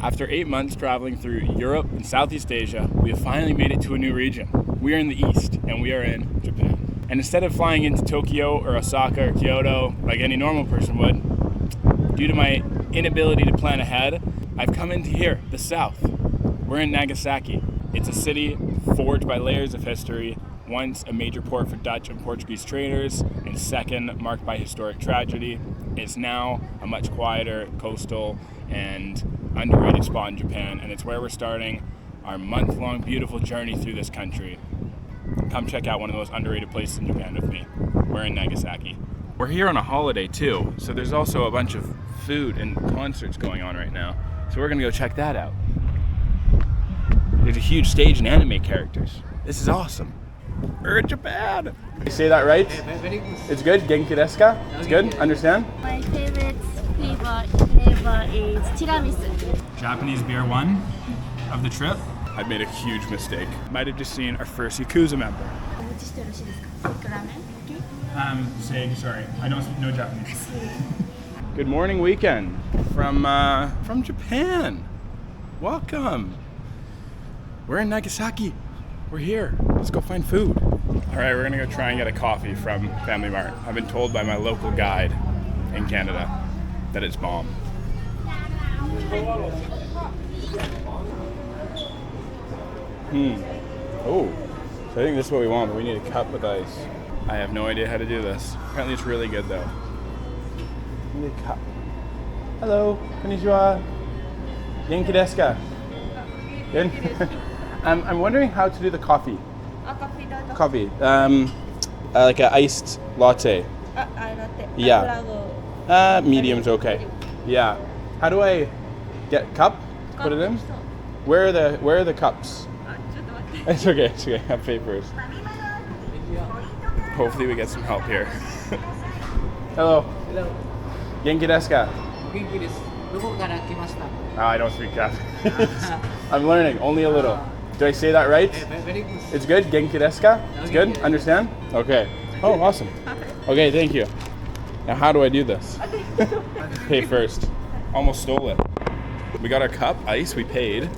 After 8 months traveling through Europe and Southeast Asia, we have finally made it to a new region. We are in the east, and we are in Japan. And instead of flying into Tokyo or Osaka or Kyoto like any normal person would, due to my inability to plan ahead, I've come into here, the south. We're in Nagasaki. It's a city forged by layers of history, once a major port for Dutch and Portuguese traders, and second, marked by historic tragedy. It's now a much quieter, coastal, and underrated spot in Japan, and it's where we're starting our month-long beautiful journey through this country. Come check out one of those underrated places in Japan with me. We're in Nagasaki. We're here on a holiday too, so there's also a bunch of food and concerts going on right now. So we're gonna go check that out. There's a huge stage and anime characters. This is awesome. We're in Japan. You say that right? Very good. It's good? Genki desu ka? It's good? Understand? My favorite flavor is tiramisu. Japanese beer one of the trip. I made a huge mistake. Might have just seen our first Yakuza member. Saying sorry. I don't speak no Japanese. Good morning weekend from Japan. Welcome. We're in Nagasaki. We're here. Let's go find food. All right, we're gonna go try and get a coffee from Family Mart. I've been told by my local guide in Canada that it's bomb. Oh, so I think this is what we want, but we need a cup with ice. I have no idea how to do this. Apparently it's really good though. We need a cup. Hello, konnichiwa. Genki desu ka? Good. I'm wondering how to do the coffee. Coffee. Like an iced latte. Latte. Yeah. Medium's okay. Yeah. How do I get cup? Put it in. Where are the cups? It's okay. It's okay. I'll pay first. Hopefully we get some help here. Hello. Hello. Genki desu ka? 元気です。どこから来ました? I don't speak Japanese. I'm learning, only a little. Do I say that right? Very good. It's good? Genki desu ka? It's good? Understand? Okay. Oh, awesome. Okay, thank you. Now how do I do this? Pay first. Almost stole it. We got our cup, ice, we paid.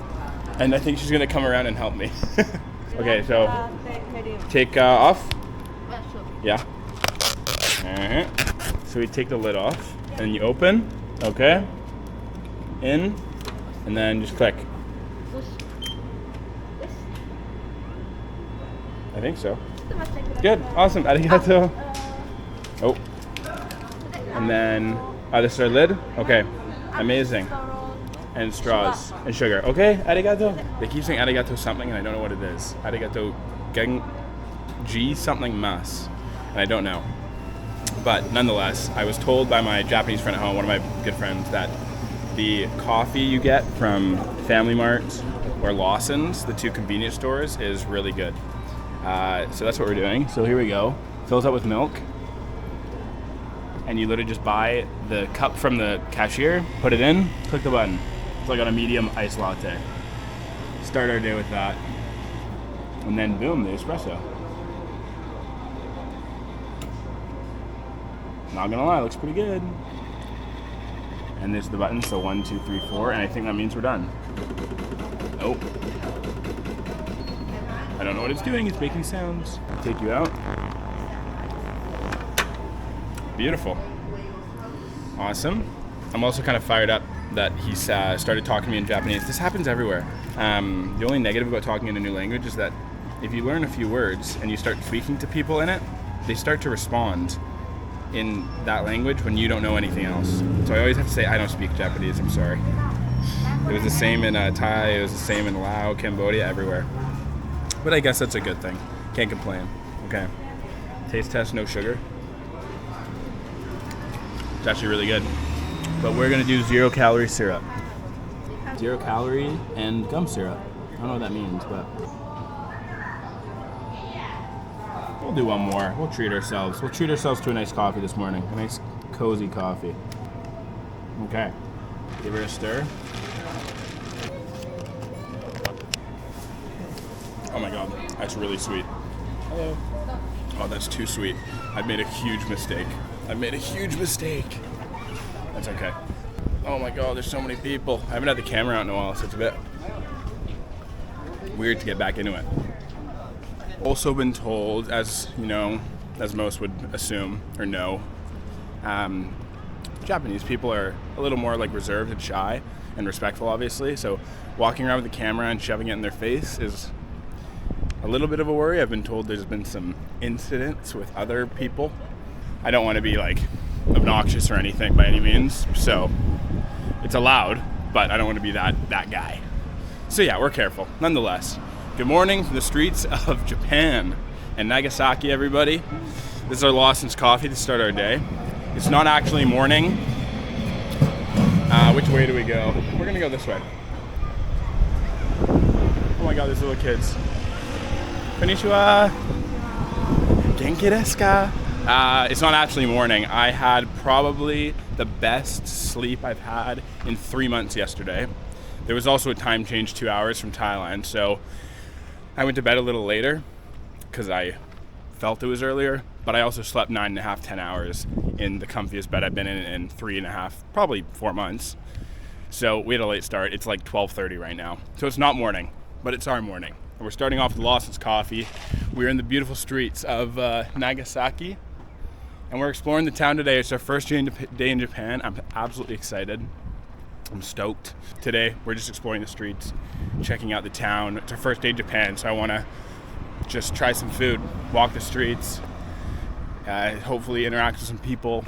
And I think she's gonna come around and help me. Okay, so take off. Yeah. So we take the lid off and you open. Okay. In. And then just click. I think so. Good. Awesome. Arigato. Oh. And then, this is our lid? Okay. Amazing. And straws and sugar. Okay. Arigato. They keep saying arigato something and I don't know what it is. Arigato genji something mas. And I don't know. But nonetheless, I was told by my Japanese friend at home, one of my good friends, that the coffee you get from Family Mart or Lawson's, the two convenience stores, is really good. So that's what we're doing. So here we go. Fills up with milk. And you literally just buy the cup from the cashier, put it in, click the button. It's like on a medium iced latte. Start our day with that. And then boom, the espresso. Not gonna lie, looks pretty good. And there's the button, so 1, 2, 3, 4, and I think that means we're done. Oh. I don't know what it's doing, it's making sounds. Take you out. Beautiful. Awesome. I'm also kind of fired up that he's started talking to me in Japanese. This happens everywhere. The only negative about talking in a new language is that if you learn a few words and you start speaking to people in it, they start to respond in that language when you don't know anything else. So I always have to say, I don't speak Japanese, I'm sorry. It was the same in Thai, it was the same in Laos, Cambodia, everywhere. But I guess that's a good thing. Can't complain. Okay. Taste test, no sugar. It's actually really good. But we're gonna do 0 calorie syrup. 0 calorie and gum syrup. I don't know what that means, but we'll do one more. We'll treat ourselves. We'll treat ourselves to a nice coffee this morning. A nice cozy coffee. Okay. Give her a stir. Oh my god, that's really sweet. Hello. Oh, that's too sweet. I've made a huge mistake. That's okay. Oh my god, there's so many people. I haven't had the camera out in a while, so it's a bit weird to get back into it. Also been told, as you know, as most would assume or know, Japanese people are a little more like reserved and shy and respectful, obviously. So walking around with the camera and shoving it in their face is a little bit of a worry. I've been told there's been some incidents with other people. I don't want to be like obnoxious or anything by any means, so it's allowed, but I don't want to be that guy. So yeah, we're careful nonetheless. Good morning from the streets of Japan and Nagasaki, everybody. This is our Lawson's Coffee to start our day. It's not actually morning. Which way do we go? We're gonna go this way. Oh my god, there's little kids. Konnichiwa. Genki desu ka? It's not actually morning. I had probably the best sleep I've had in 3 months yesterday. There was also a time change 2 hours from Thailand, so I went to bed a little later because I felt it was earlier, but I also slept 9.5, 10 hours in the comfiest bed I've been in 3.5, probably 4 months. So we had a late start. It's like 12:30 right now. So it's not morning, but it's our morning. And we're starting off with Lawson's Coffee. We're in the beautiful streets of Nagasaki, and we're exploring the town today. It's our first day in Japan. I'm absolutely excited. I'm stoked. Today, we're just exploring the streets, checking out the town. It's our first day in Japan, so I want to just try some food, walk the streets, hopefully interact with some people,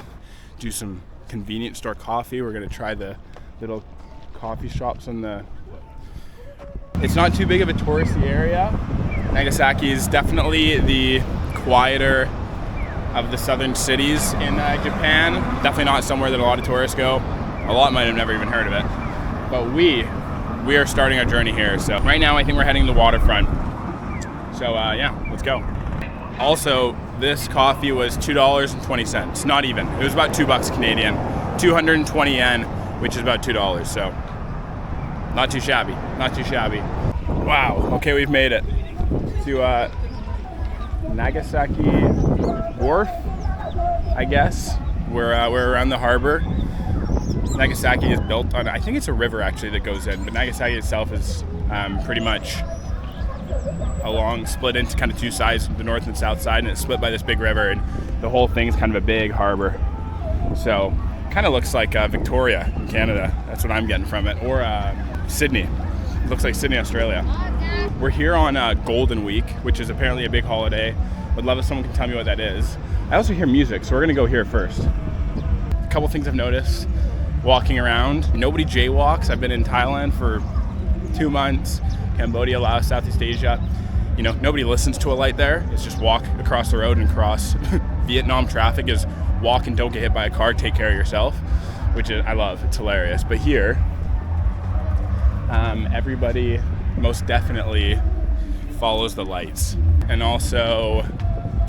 do some convenience store coffee. We're going to try the little coffee shops on the... It's not too big of a touristy area. Nagasaki is definitely the quieter of the southern cities in Japan. Definitely not somewhere that a lot of tourists go. A lot might have never even heard of it. But we are starting our journey here. So right now I think we're heading to the waterfront. So yeah, let's go. Also, this coffee was $2.20. Not even. It was about $2 Canadian. 220 yen, which is about $2. So not too shabby. Not too shabby. Wow. Okay, we've made it to Nagasaki Wharf, I guess. We're around the harbor. Nagasaki is built on, I think it's a river actually that goes in, but Nagasaki itself is pretty much split into kind of two sides, the north and south side, and it's split by this big river, and the whole thing's kind of a big harbor. So kind of looks like Victoria in Canada. That's what I'm getting from it. Or Sydney. It looks like Sydney, Australia. We're here on Golden Week, which is apparently a big holiday. Would love if someone can tell me what that is. I also hear music, so we're gonna go here first. A couple things I've noticed walking around. Nobody jaywalks. I've been in Thailand for 2 months, Cambodia, Laos, Southeast Asia. You know, nobody listens to a light there. It's just walk across the road and cross. Vietnam traffic is walk and don't get hit by a car, take care of yourself, which I love. It's hilarious. But here, everybody most definitely follows the lights. And also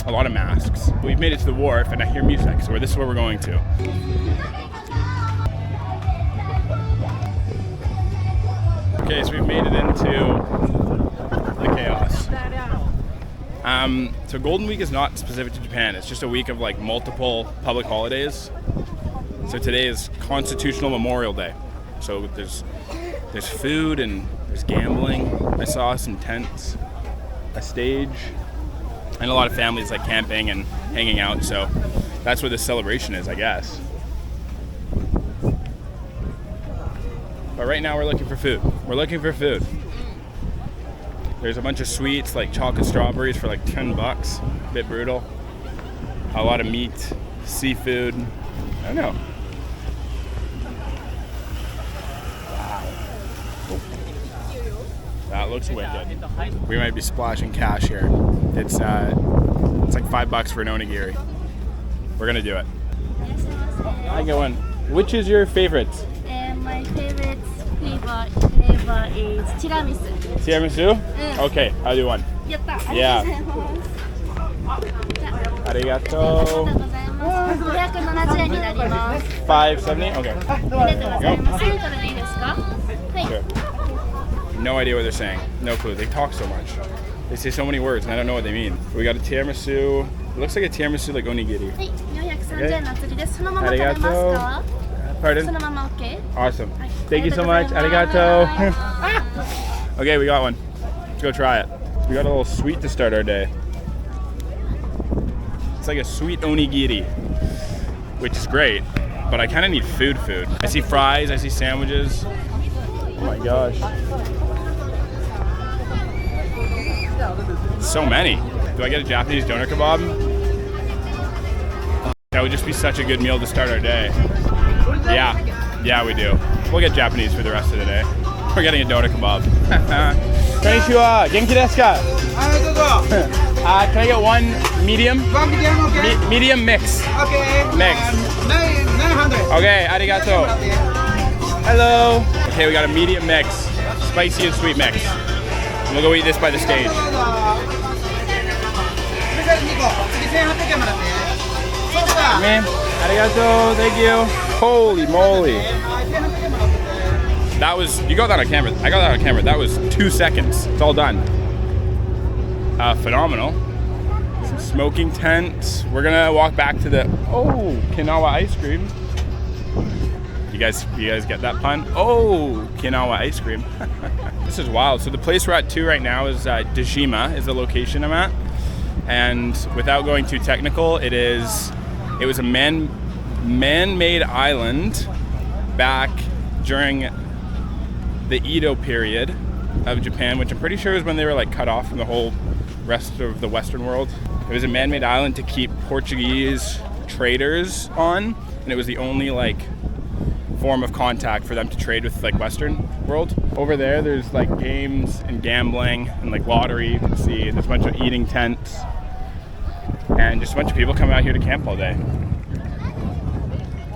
a lot of masks. We've made it to the wharf and I hear music, so this is where we're going to. Okay, so we've made it into the chaos. So Golden Week is not specific to Japan. It's just a week of like multiple public holidays. So today is Constitutional Memorial Day. So there's food and there's gambling. I saw some tents, a stage, and a lot of families like camping and hanging out. So that's what this celebration is, I guess. But right now we're looking for food. We're looking for food. There's a bunch of sweets like chocolate strawberries for like $10. A bit brutal. A lot of meat, seafood. I don't know. Wow. That looks wicked. We might be splashing cash here. It's like $5 for an onigiri. We're gonna do it. Hi, going. Which is your favorite? My favorite flavor is tiramisu. Tiramisu? Okay, I'll do one. Yeah. Arigato. 570円になります。 570? Okay. ありがとうございます。セントルでいいですか？はい。 Sure. No idea what they're saying. No clue. They talk so much. They say so many words and I don't know what they mean. We got a tiramisu. It looks like a tiramisu like onigiri. はい、430円のお釣りです。そのまま食べますか？ Pardon? そのまま OK? Awesome. はい Thank you so much. ありがとうございます Arigato. Okay, we got one. Let's go try it. We got a little sweet to start our day. It's like a sweet onigiri, which is great, but I kind of need food. I see fries, I see sandwiches. Oh my gosh. So many. Do I get a Japanese doner kebab? That would just be such a good meal to start our day. Yeah, we do. We'll get Japanese for the rest of the day. We're getting a doner kebab. Konnichiwa. Genki desu ka? Can I get one medium? One medium, okay. Medium mix. Okay. Mix. 900. Okay, arigato. Hello. Okay, we got a medium mix. Spicy and sweet mix. We'll go eat this by the stage. Man, arigato, thank you. Holy moly. That was, you got that on camera. I got that on camera. That was 2 seconds. It's all done. Phenomenal. Some smoking tents. We're gonna walk back to the, Kinawa ice cream. You guys get that pun? Oh, Kinawa ice cream. This is wild. So the place we're at too right now is Dejima is the location I'm at. And without going too technical, it was a man-made island back during the Edo period of Japan, which I'm pretty sure is when they were like cut off from the whole rest of the Western world. It was a man-made island to keep Portuguese traders on, and it was the only like form of contact for them to trade with like Western world. Over there, there's like games and gambling and like lottery. You can see there's a bunch of eating tents and just a bunch of people coming out here to camp all day.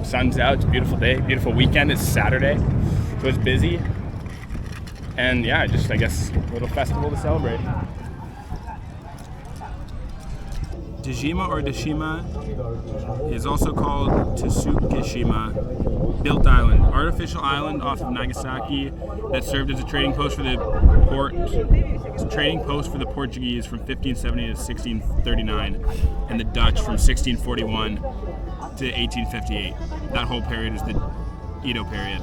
Sun's out, it's a beautiful day, beautiful weekend. It's Saturday, so it's busy. And yeah, just I guess a little festival to celebrate. Dejima or Deshima is also called Tsukishima, built island, artificial island off of Nagasaki that served as a trading post for the Portuguese from 1570 to 1639, and the Dutch from 1641 to 1858. That whole period is the Edo period.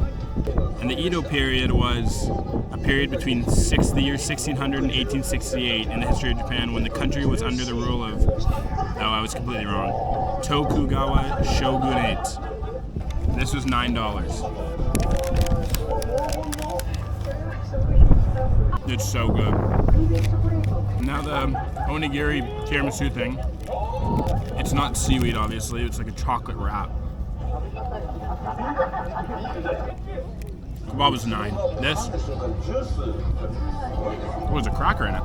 And the Edo period was a period between the year 1600 and 1868 in the history of Japan, when the country was under the rule of, I was completely wrong, Tokugawa Shogunate. This was $9. It's so good. Now the onigiri tiramisu thing, it's not seaweed obviously, it's like a chocolate wrap. Kebab was $9. This was a cracker in it.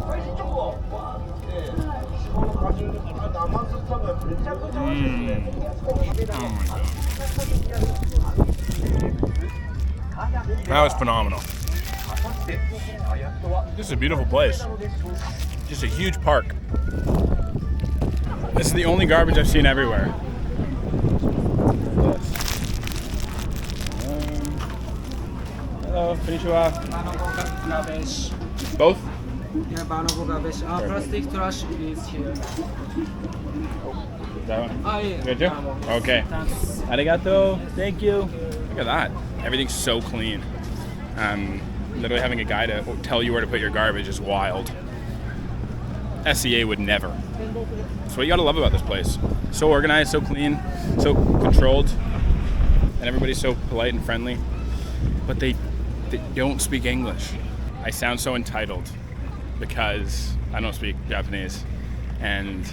Oh my god. That was phenomenal. This is a beautiful place. Just a huge park. This is the only garbage I've seen everywhere. Hello, konnichiwa. Both? Yeah, Banogo garbage. Plastic trash is here. That one? Oh, yeah. Good too? Okay. Thanks. Arigato. Thank you. Look at that. Everything's so clean. Literally having a guy to tell you where to put your garbage is wild. SEA would never. That's what you gotta love about this place. So organized, so clean, so controlled, and everybody's so polite and friendly. But they don't speak English. I sound so entitled because I don't speak Japanese, and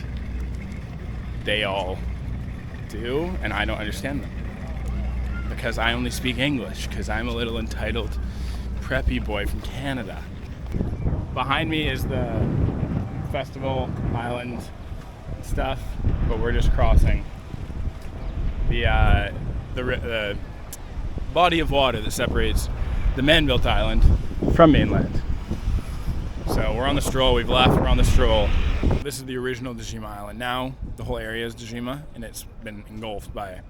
they all do, and I don't understand them because I only speak English because I'm a little entitled preppy boy from Canada. Behind me is the festival island stuff, but we're just crossing the body of water that separates the man-built island from mainland. So we're on the stroll, we've left, we're on the stroll. This is the original Dejima Island. Now the whole area is Dejima and it's been engulfed by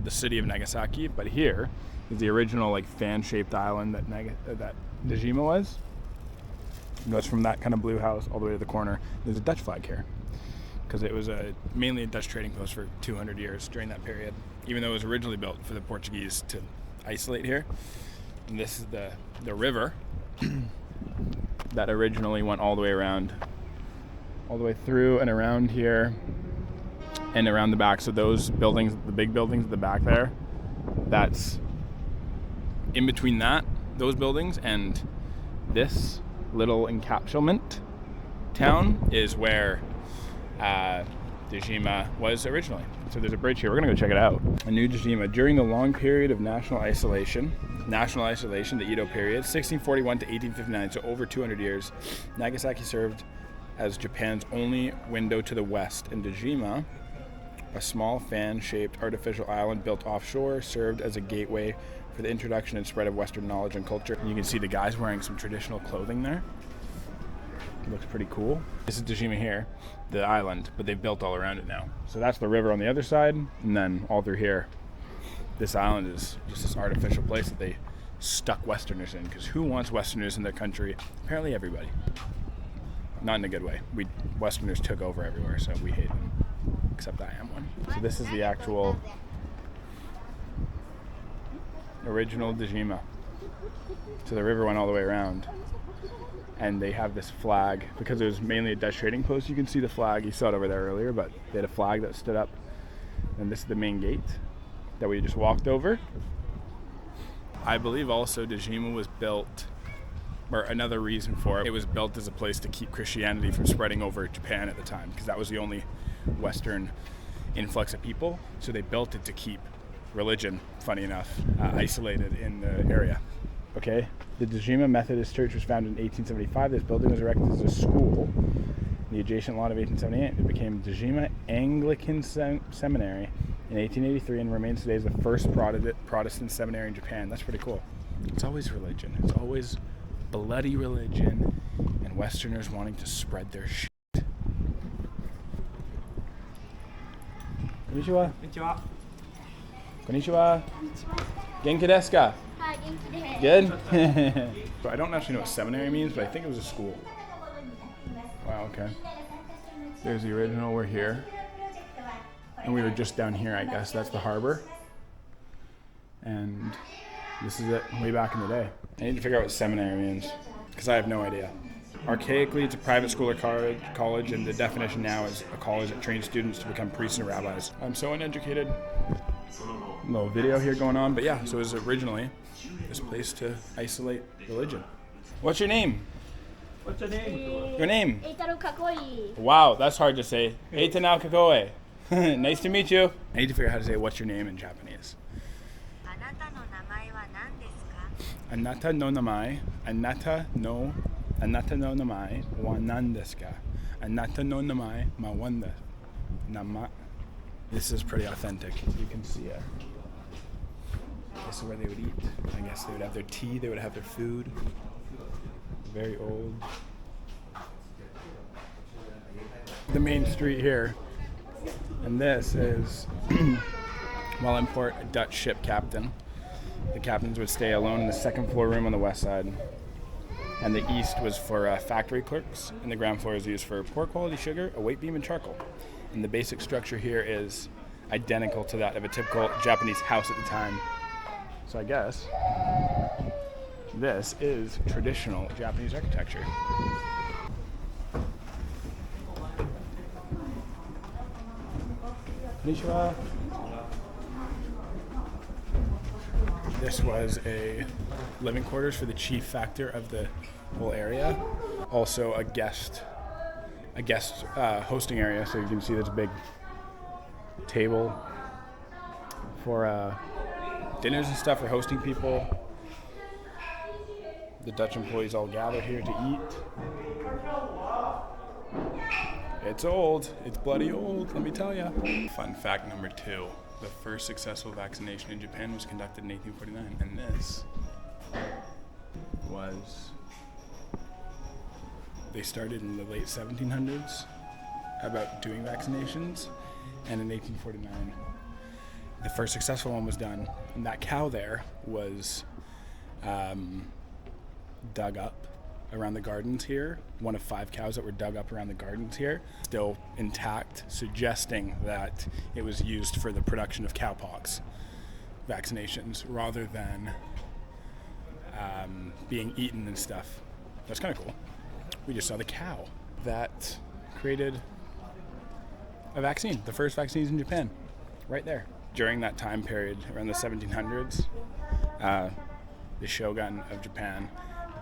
the city of Nagasaki, but here is the original like fan-shaped island that Dejima was. It goes from that kind of blue house all the way to the corner. There's a Dutch flag here because it was mainly a Dutch trading post for 200 years during that period. even though it was originally built for the Portuguese to isolate here. And this is the river that originally went all the way around, all the way through and around here and around the back. So those buildings, the big buildings at the back there, that's in between those buildings and this little encapsulament town is where Dejima was originally. So there's a bridge here. We're gonna go check it out. A new Dejima. During the long period of national isolation, the Edo period, 1641 to 1859, so over 200 years, Nagasaki served as Japan's only window to the west, and Dejima, a small fan-shaped artificial island built offshore, served as a gateway for the introduction and spread of Western knowledge and culture. And you can see the guys wearing some traditional clothing there. It looks pretty cool. This is Dejima here, the island, but they've built all around it now. So that's the river on the other side, and then all through here, this island is just this artificial place that they stuck Westerners in, because who wants Westerners in their country? Apparently everybody. Not in a good way. Westerners took over everywhere, so we hate them. Except I am one. So this is the actual original Dejima. So the river went all the way around. And they have this flag, because it was mainly a Dutch trading post. You can see the flag, you saw it over there earlier, but they had a flag that stood up. And this is the main gate that we just walked over. I believe also Dejima was built, or another reason for it was built as a place to keep Christianity from spreading over Japan at the time, because that was the only Western influx of people. So they built it to keep religion, funny enough, isolated in the area. Okay, the Dejima Methodist Church was founded in 1875. This building was erected as a school. The adjacent lot of 1878, it became Dejima Anglican Seminary in 1883 and remains today as the first Protestant seminary in Japan. That's pretty cool. It's always religion. It's always bloody religion and Westerners wanting to spread their shit. Konnichiwa. Konnichiwa. Konnichiwa. Genki desu ka? Good? I don't actually know what seminary means, but I think it was a school. Wow, okay. There's the original, we're here. And we were just down here, I guess. That's the harbor. And this is it, way back in the day. I need to figure out what seminary means, because I have no idea. Archaically, it's a private school or college, and the definition now is a college that trains students to become priests and rabbis. I'm so uneducated. Little video here going on, but yeah, so it was originally this place to isolate religion. What's your name? What's your name? Your name? Eitaro Kakoi. Wow, that's hard to say. Eitanao Kakoe. Nice to meet you. I need to figure out how to say what's your name in Japanese. Anata no namae. Anata no namae wa nan desu ka? Anata no namae ma wanda. Nama. This is pretty authentic. You can see it. This is where they would eat. I guess they would have their tea, they would have their food. Very old. The main street here. And this is Wellenport, a Dutch ship captain. The captains would stay alone in the second floor room on the west side. And the east was for factory clerks, and the ground floor is used for poor quality sugar, a weight beam, and charcoal. And the basic structure here is identical to that of a typical Japanese house at the time. So I guess this is traditional Japanese architecture. Konnichiwa. This was a living quarters for the chief factor of the whole area. Also a guest hosting area, so you can see there's a big table for dinners and stuff for hosting people. The Dutch employees all gather here to eat. It's old. It's bloody old, let me tell ya. Fun fact number 2. The first successful vaccination in Japan was conducted in 1849, and this was... They started in the late 1700s about doing vaccinations, and in 1849 the first successful one was done, and that cow there was dug up around the gardens here, one of 5 cows that were dug up around the gardens here, still intact, suggesting that it was used for the production of cowpox vaccinations rather than being eaten and stuff. That's kind of cool. We just saw the cow that created a vaccine, the first vaccines in Japan, right there. During that time period, around the 1700s, the Shogun of Japan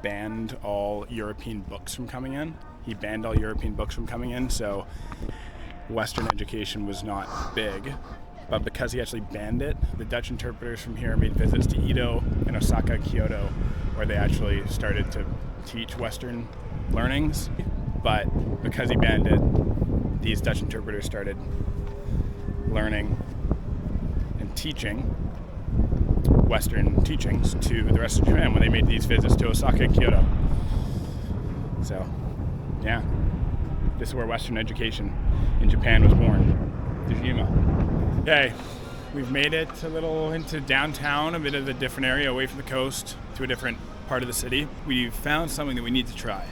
banned all European books from coming in. He banned all European books from coming in, so Western education was not big. But because he actually banned it, the Dutch interpreters from here made visits to Edo and Osaka and Kyoto, where they actually started to teach Western learnings. But because he banned it, these Dutch interpreters started learning and teaching Western teachings to the rest of Japan when they made these visits to Osaka and Kyoto. So, yeah, this is where Western education in Japan was born. Tsushima. Okay, we've made it a little into downtown, a bit of a different area away from the coast to a different part of the city. We've found something that we need to try.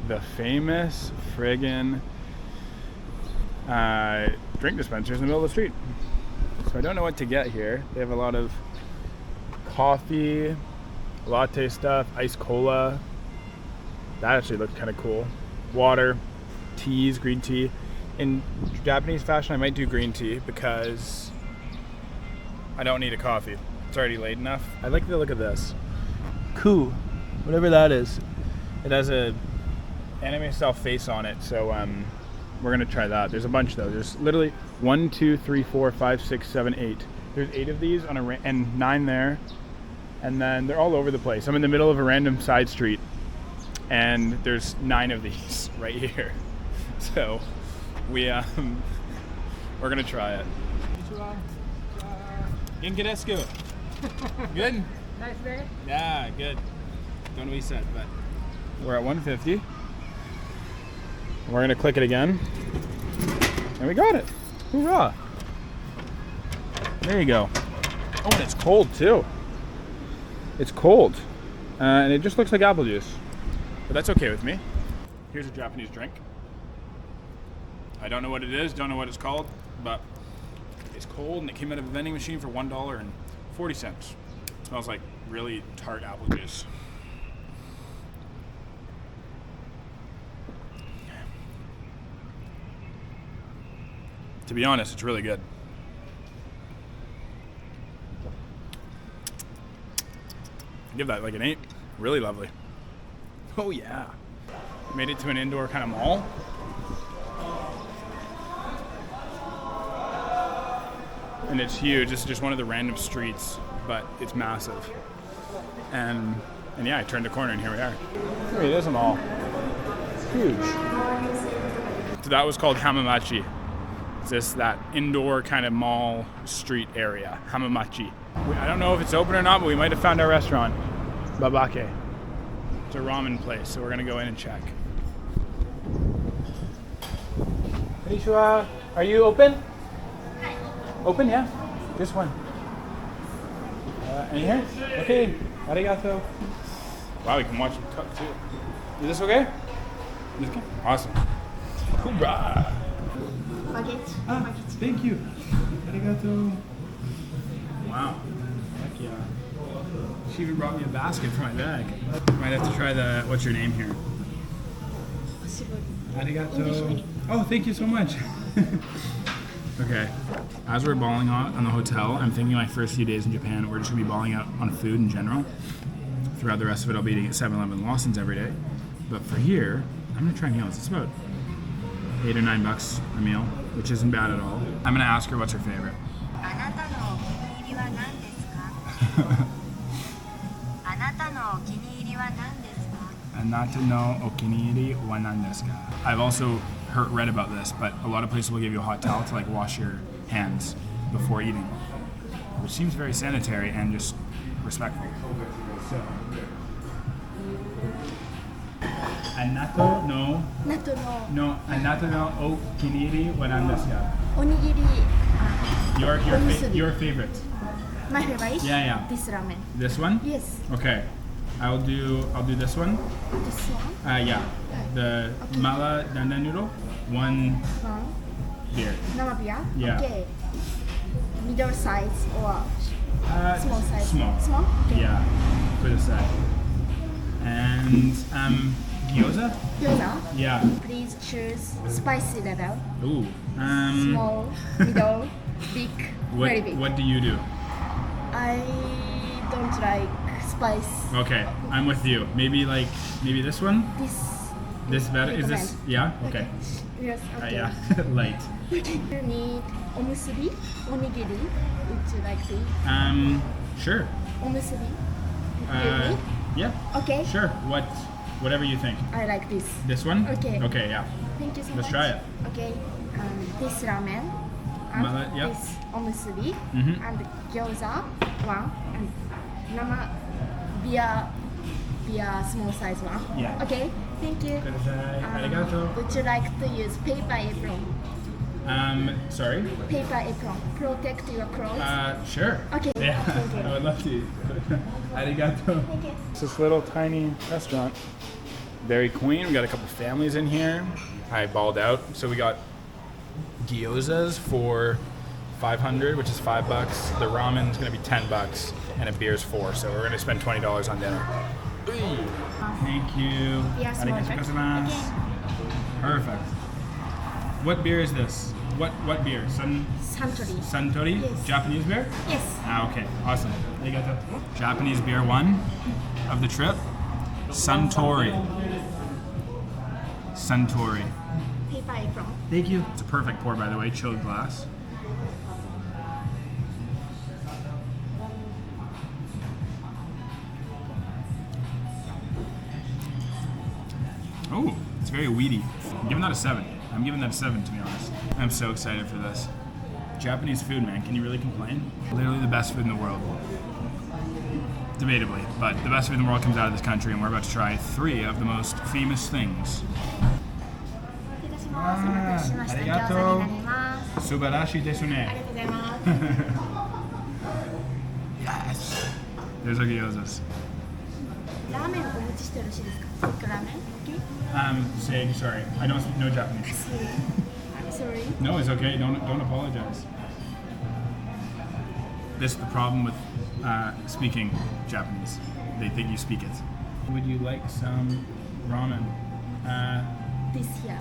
The famous friggin' drink dispensers in the middle of the street. So I don't know what to get here. They have a lot of coffee, latte stuff, iced cola. That actually looked kind of cool. Water, teas, green tea. In Japanese fashion, I might do green tea because I don't need a coffee. It's already late enough. I like the look of this. Cool. Whatever that is. It has a anime style face on it, so we're gonna try that. There's a bunch though. There's literally 1, 2, 3, 4, 5, 6, 7, 8. There's 8 of these on and 9 there, and then they're all over the place. I'm in the middle of a random side street, and there's 9 of these right here. So we're gonna try it. Genki desu. Good. Nice day. Yeah, good. Don't know what he said, but we're at 150. We're gonna click it again, and we got it. Hoorah! There you go. Oh, and it's cold too. It's cold, and it just looks like apple juice, but that's okay with me. Here's a Japanese drink. I don't know what it is, don't know what it's called, but it's cold, and it came out of a vending machine for $1.40. It smells like really tart apple juice. To be honest, it's really good. I give that like an 8. Really lovely. Oh yeah. Made it to an indoor kind of mall. And it's huge. This is just one of the random streets, but it's massive. And yeah, I turned the corner and here we are. Hey, there's a mall. Huge. So that was called Hamamachi. It's just that indoor kind of mall street area, Hamamachi. I don't know if it's open or not, but we might have found our restaurant, Babake. It's a ramen place, so we're gonna go in and check. Konnichiwa. Are you open? Open, yeah? Just one. Any here? Okay. Arigato. Wow, we can watch them cook too. Is this okay? Is this okay? Awesome. Hoorah! Ah, thank you. Arigato. Wow. Heck yeah. She even brought me a basket for my bag. Might have to try the, what's your name here? Arigato. Oh, thank you so much. Okay. As we're balling out on the hotel, I'm thinking my first few days in Japan, we're just going to be balling out on food in general. Throughout the rest of it, I'll be eating at 7-Eleven and Lawson's every day. But for here, I'm going to try meals. It's about $8 or $9 a meal, which isn't bad at all. I'm going to ask her what's her favorite. Anata no okiniiri wa nan desu ka? I've also read about this, but a lot of places will give you a hot towel to like wash your hands before eating, which seems very sanitary and just respectful. So, Anato no Anata no okiniiri wa nan desu ka? Your favorite. My favorite? Yeah. This ramen. This one? Yes. Okay. I'll do this one. This one. Yeah, the mala dandan noodle. One One. beer. Nama beer. Yeah. Okay. Middle size or small size. Small. Small. Okay. Yeah, for the set. And gyoza. Gyoza. Yeah. Please choose spicy level. Ooh. Small, middle, big, very big. What do you do? I don't like spice. Okay, I'm with you. Maybe this one. This better. Is this? Recommend. Yeah. Okay. Yes. Okay. Yeah. Light. You need omusubi, onigiri. Would you like this? Sure. Omusubi. You need? Yeah. Okay. Sure. Whatever you think. I like this. This one? Okay. Okay, yeah. Thank you so Let's much. try it. Okay. This ramen. And Yeah. this omusubi. Mhm. And gyoza. One. And nama beer small size one. Yeah. Okay. Thank you. Arigato. Would you like to use paper apron? Sorry. Paper apron. Protect your clothes. Sure. Okay. Yeah, Thank you. I would love to. Arigato. Thank you. It's this little tiny restaurant. Very clean. We got a couple families in here. I balled out. So we got gyozas for 500, which is $5. The ramen's gonna be $10, and a beer's $4. So we're gonna spend $20 on dinner. Thank you. Yes, Arigatou perfect. gozaimasu. Perfect. What beer is this? What beer? Suntory. Suntory? Yes. Japanese beer? Yes. Okay, awesome. Arigato. Japanese beer one of the trip. Suntory. Suntory. Paper apron. Thank you. It's a perfect pour, by the way, chilled glass. Oh, it's very weedy. I'm giving that a 7. I'm giving that a 7, to be honest. I'm so excited for this. Japanese food, man. Can you really complain? Literally the best food in the world. Debatably, but the best food in the world comes out of this country, and we're about to try 3 of the most famous things. Subarashi desu ne. Yes. There's our gyozas. ラーメンお持ちしてよろしいですか？ラーメン Okay. Say sorry. I don't speak no Japanese. I'm sorry. No, it's okay. Don't apologize. This is the problem with speaking Japanese. They think you speak it. Would you like some ramen? This here.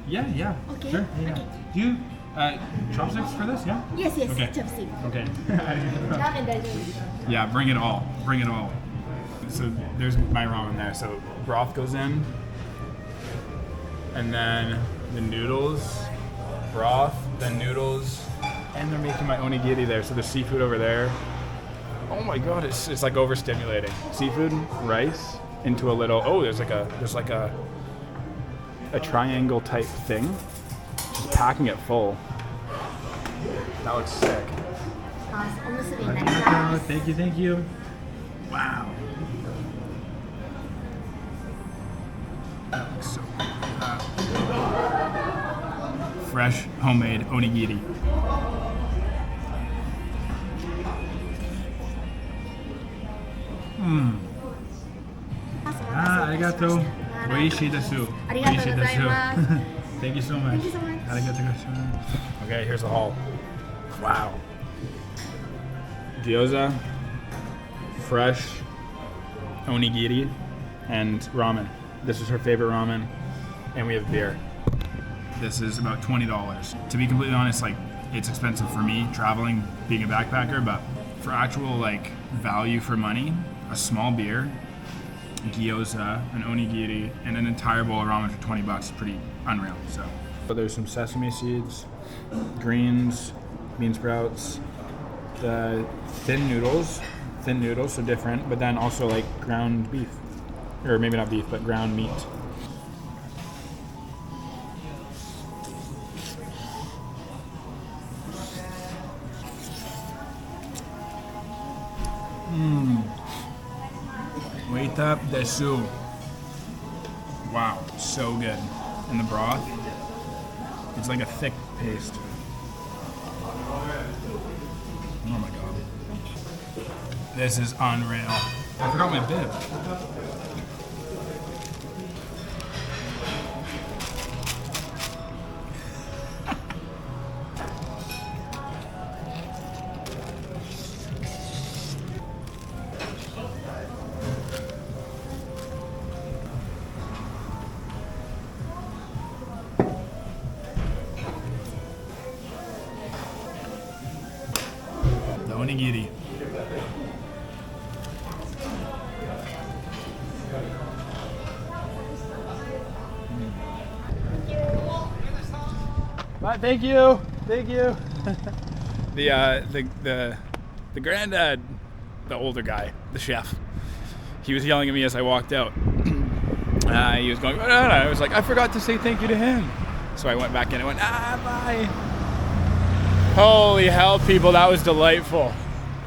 Yeah. Okay, Sure. Yeah. okay. Do you chopsticks for this? Yeah. Yes, Okay. chopstick. Okay. ラーメン大丈夫です。 Yeah, bring it all. Bring it all. So there's my ramen there. So broth goes in, and then the noodles, broth, then noodles, and they're making my onigiri there. So there's seafood over there. Oh my god, it's like overstimulating. Seafood, rice, into a little. Oh, there's like a triangle type thing. Just packing it full. That looks sick. おむすびになります。 Thank you. Wow. That looks so good. Fresh, homemade onigiri. Arigato. Oishii desu. ありがとうございます。 Thank you so much. Thank you so much. Arigato gozaimasu. Okay, here's the haul. Wow. Gyoza, fresh onigiri, and ramen. This is her favorite ramen, and we have beer. This is about $20. To be completely honest, like, it's expensive for me traveling, being a backpacker, but for actual like value for money, a small beer, gyoza, an onigiri, and an entire bowl of ramen for $20 is pretty unreal. So there's some sesame seeds, greens, bean sprouts, the thin noodles, so different, but then also like ground beef, or maybe not beef, but ground meat. Wait up, desu. Wow, so good. And the broth, it's like a thick paste. Oh my god. This is unreal. I forgot my bib. The onigiri. Thank you. The granddad, the older guy, the chef, he was yelling at me as I walked out. He was going, I was like, I forgot to say thank you to him. So I went back in and went, bye. Holy hell, people, that was delightful.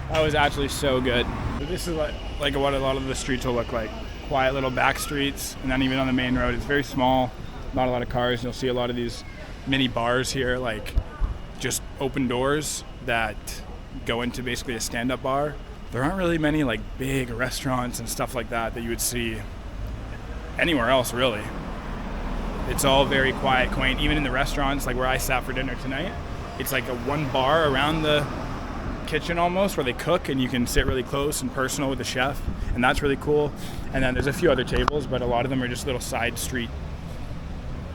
That was actually so good. This is what a lot of the streets will look like. Quiet little back streets, and then even on the main road, it's very small, not a lot of cars. You'll see a lot of these mini bars here, like just open doors that go into basically a stand-up bar. There aren't really many like big restaurants and stuff like that you would see anywhere else, really. It's all very quiet, quaint. Even in the restaurants, like where I sat for dinner tonight, it's like a one bar around the kitchen almost where they cook, and you can sit really close and personal with the chef, and that's really cool. And then there's a few other tables, but a lot of them are just little side street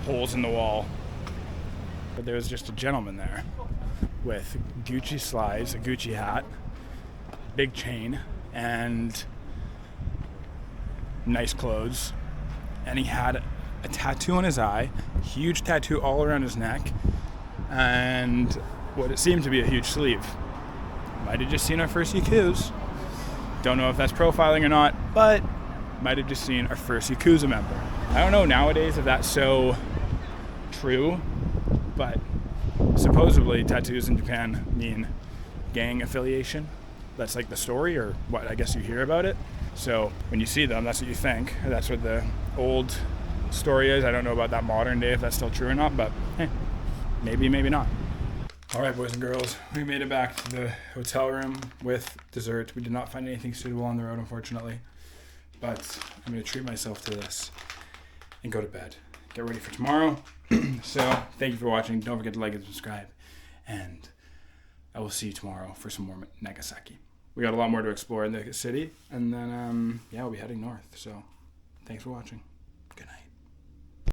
holes in the wall. But there was just a gentleman there with Gucci slides, a Gucci hat, big chain, and nice clothes. And he had a tattoo on his eye, huge tattoo all around his neck, and what it seemed to be a huge sleeve. Might have just seen our first Yakuza. Don't know if that's profiling or not, but might have just seen our first Yakuza member. I don't know nowadays if that's so true, but supposedly tattoos in Japan mean gang affiliation. That's like the story, or what I guess you hear about it. So when you see them, that's what you think. That's what the old story is. I don't know about that modern day, if that's still true or not, but hey, maybe, maybe not. All right, boys and girls, we made it back to the hotel room with dessert. We did not find anything suitable on the road, unfortunately, but I'm gonna treat myself to this and go to bed. Get ready for tomorrow. So thank you for watching. Don't forget to like and subscribe, and I will see you tomorrow for some more Nagasaki. We got a lot more to explore in the city, and then yeah, we'll be heading north. So thanks for watching.